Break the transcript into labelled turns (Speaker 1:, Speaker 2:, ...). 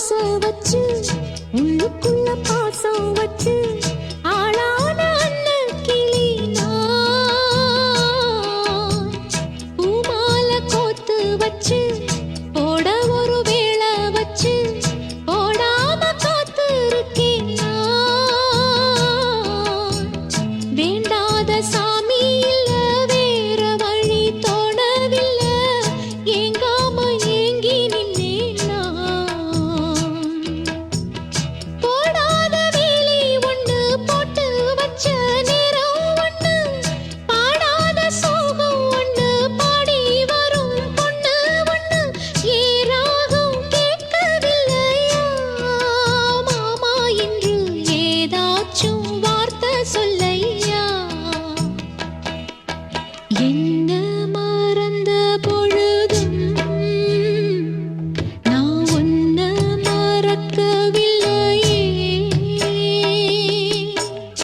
Speaker 1: ஆசை வச்சு உள்ளுக்குள்ள பாசம் வச்சு ஆளான அண்ணன் கிளி நான் பூமால கோத்து வச்சு போட ஒரு வேளை வச்சு போடாம காத்து இருக்கேன் நான் வேண்டாத சாமி இல்ல வேற வழி தோணவில்லை ஏங்காம ஏங்கி நின்னேன் நான் போடாத வேலி ஒண்ணு போட்டு வச்ச நேரம் ஒண்ணு பாடாத சோகம் ஒண்ணு பாடி வரும் பொண்ணு ஒண்ணு ஏராகம் கேட்கவில்லையா மாமா என்று ஏதாச்சும் வார்த்தை சொல்லையா என்ன மறந்த பொழுதும் நான் உன்னை மறக்கவில்லை